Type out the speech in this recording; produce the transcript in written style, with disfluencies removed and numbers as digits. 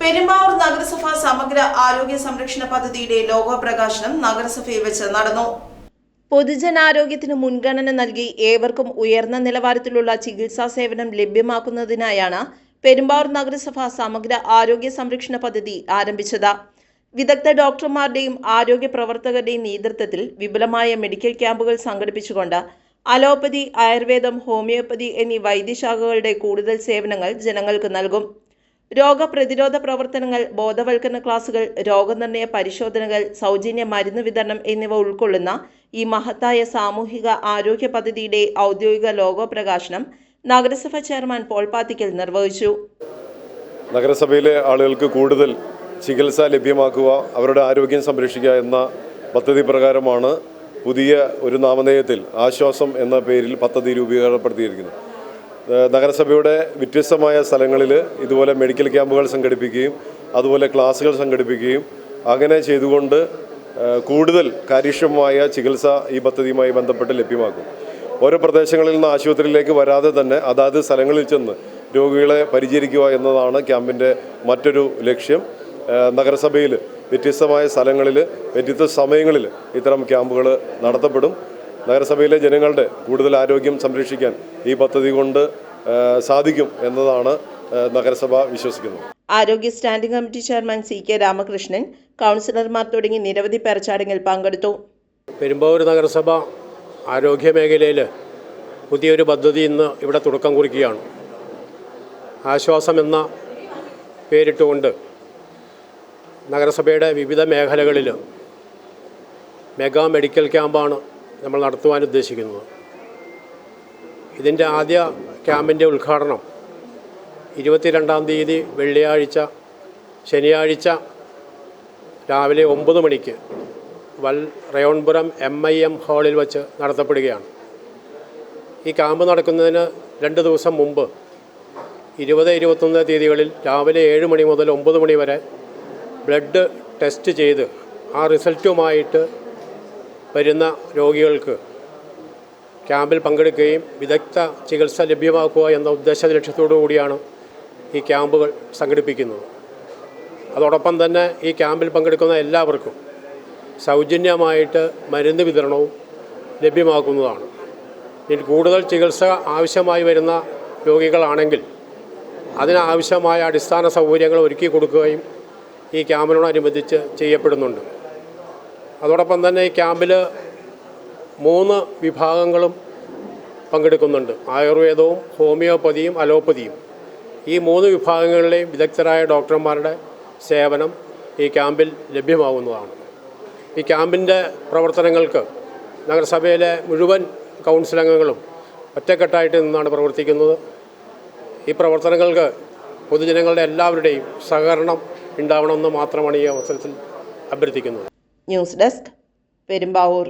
പെരുമ്പാവൂർ നഗരസഭ സമഗ്ര ആരോഗ്യ സംരക്ഷണ പദ്ധതിയുടെ ലോഗോ പ്രകാശനം നഗരസഭയിൽ വെച്ച് നടന്നു. പൊതുജനാരോഗ്യത്തിന് മുൻഗണന നൽകി ഏവർക്കും ഉയർന്ന നിലവാരത്തിലുള്ള ചികിത്സാ സേവനം ലഭ്യമാക്കുന്നതിനായാണ് പെരുമ്പാവൂർ നഗരസഭ സമഗ്ര ആരോഗ്യ സംരക്ഷണ പദ്ധതി ആരംഭിച്ചത്. വിദഗ്ധ ഡോക്ടർമാരുടെയും ആരോഗ്യ പ്രവർത്തകരുടെയും നേതൃത്വത്തിൽ വിപുലമായ മെഡിക്കൽ ക്യാമ്പുകൾ സംഘടിപ്പിച്ചുകൊണ്ട് അലോപ്പതി, ആയുർവേദം, ഹോമിയോപ്പതി എന്നീ വൈദ്യശാഖകളുടെ കൂടുതൽ സേവനങ്ങൾ ജനങ്ങൾക്ക് നൽകും. രോഗപ്രതിരോധ പ്രവർത്തനങ്ങൾ, ബോധവൽക്കരണ ക്ലാസുകൾ, രോഗനിർണയ പരിശോധനകൾ, സൗജന്യ മരുന്ന് വിതരണം എന്നിവ ഉൾക്കൊള്ളുന്ന ഈ മഹത്തായ സാമൂഹിക ആരോഗ്യ പദ്ധതിയുടെ ഔദ്യോഗിക ലോഗോ പ്രകാശനം നഗരസഭ ചെയർമാൻ പോൾ പാത്തിക്കൽ നിർവഹിച്ചു. നഗരസഭയിലെ ആളുകൾക്ക് കൂടുതൽ ചികിത്സ ലഭ്യമാക്കുക, അവരുടെ ആരോഗ്യം സംരക്ഷിക്കുക എന്ന പദ്ധതി പ്രകാരമാണ് പുതിയ ഒരു നാമധേയത്തിൽ ആശ്വാസം എന്ന പേരിൽ പദ്ധതി രൂപീകരണപ്പെടുത്തിയിരിക്കുന്നത്. നഗരസഭയുടെ വ്യത്യസ്തമായ സ്ഥലങ്ങളിൽ ഇതുപോലെ മെഡിക്കൽ ക്യാമ്പുകൾ സംഘടിപ്പിക്കുകയും അതുപോലെ ക്ലാസുകൾ സംഘടിപ്പിക്കുകയും അങ്ങനെ ചെയ്തുകൊണ്ട് കൂടുതൽ കാര്യക്ഷമമായ ചികിത്സ ഈ പദ്ധതിയുമായി ബന്ധപ്പെട്ട് ലഭ്യമാക്കും. ഓരോ പ്രദേശങ്ങളിൽ നിന്ന് ആശുപത്രിയിലേക്ക് വരാതെ തന്നെ അതാത് സ്ഥലങ്ങളിൽ ചെന്ന് രോഗികളെ പരിചരിക്കുക എന്നതാണ് ക്യാമ്പിൻ്റെ മറ്റൊരു ലക്ഷ്യം. നഗരസഭയിൽ വ്യത്യസ്തമായ സ്ഥലങ്ങളിൽ വ്യത്യസ്ത സമയങ്ങളിൽ ഇത്തരം ക്യാമ്പുകൾ നടത്തപ്പെടും. നഗരസഭയിലെ ജനങ്ങളുടെ കൂടുതൽ ആരോഗ്യം സംരക്ഷിക്കാൻ ഈ പദ്ധതി കൊണ്ട് സാധിക്കും എന്നതാണ് നഗരസഭ വിശ്വസിക്കുന്നത്. ആരോഗ്യ standing committee chairman CK Ramakrishnan, കൗൺസിലർമാർ തുടങ്ങി നിരവധി പേർ ചടങ്ങിൽ പങ്കെടുത്തു. പെരുമ്പാവൂർ നഗരസഭ ആരോഗ്യ മേഖലയിൽ പുതിയൊരു പദ്ധതി ഇന്ന് ഇവിടെ തുടക്കം കുറിക്കുകയാണ്. ആശ്വാസം എന്ന പേരിട്ടുകൊണ്ട് നഗരസഭയുടെ വിവിധ മേഖലകളിൽ മെഗാ മെഡിക്കൽ ക്യാമ്പാണ് നമ്മൾ നടത്തുവാൻ ഉദ്ദേശിക്കുന്നത്. ഇതിൻ്റെ ആദ്യ ക്യാമ്പിൻ്റെ ഉദ്ഘാടനം 22-ാം തീയതി വെള്ളിയാഴ്ച, ശനിയാഴ്ച രാവിലെ 9 മണിക്ക് റയോൺപുരം MIM ഹാളിൽ വച്ച് നടത്തപ്പെടുകയാണ്. ഈ ക്യാമ്പ് നടക്കുന്നതിന് 2 ദിവസം മുമ്പ് 20-21 തീയതികളിൽ രാവിലെ 7 മണി മുതൽ 9 മണി വരെ ബ്ലഡ് ടെസ്റ്റ് ചെയ്ത് ആ റിസൾട്ടുമായിട്ട് വരുന്ന രോഗികൾക്ക് ക്യാമ്പിൽ പങ്കെടുക്കുകയും വിദഗ്ധ ചികിത്സ ലഭ്യമാക്കുക എന്ന ഉദ്ദേശ ലക്ഷ്യത്തോടു കൂടിയാണ് ഈ ക്യാമ്പുകൾ സംഘടിപ്പിക്കുന്നത്. അതോടൊപ്പം തന്നെ ഈ ക്യാമ്പിൽ പങ്കെടുക്കുന്ന എല്ലാവർക്കും സൗജന്യമായിട്ട് മരുന്ന് വിതരണവും ലഭ്യമാക്കുന്നതാണ്. ഇനി കൂടുതൽ ചികിത്സ ആവശ്യമായി വരുന്ന രോഗികളാണെങ്കിൽ അതിനാവശ്യമായ അടിസ്ഥാന സൗകര്യങ്ങൾ ഒരുക്കി കൊടുക്കുകയും ഈ ക്യാമ്പിനോടനുബന്ധിച്ച് ചെയ്യപ്പെടുന്നുണ്ട്. അതോടൊപ്പം തന്നെ ഈ ക്യാമ്പിൽ 3 വിഭാഗങ്ങളും പങ്കെടുക്കുന്നുണ്ട്. ആയുർവേദവും, ഹോമിയോപ്പതിയും, അലോപ്പതിയും. ഈ 3 വിഭാഗങ്ങളിലെയും വിദഗ്ധരായ ഡോക്ടർമാരുടെ സേവനം ഈ ക്യാമ്പിൽ ലഭ്യമാകുന്നതാണ്. ഈ ക്യാമ്പിൻ്റെ പ്രവർത്തനങ്ങൾക്ക് നഗരസഭയിലെ മുഴുവൻ കൗൺസിൽ അംഗങ്ങളും ഒറ്റക്കെട്ടായിട്ട് നിന്നാണ് പ്രവർത്തിക്കുന്നത്. ഈ പ്രവർത്തനങ്ങൾക്ക് പൊതുജനങ്ങളുടെ എല്ലാവരുടെയും സഹകരണം ഉണ്ടാവണമെന്ന് മാത്രമാണ് ഈ അവസരത്തിൽ അഭ്യർത്ഥിക്കുന്നത്. News desk, Perumbavoor.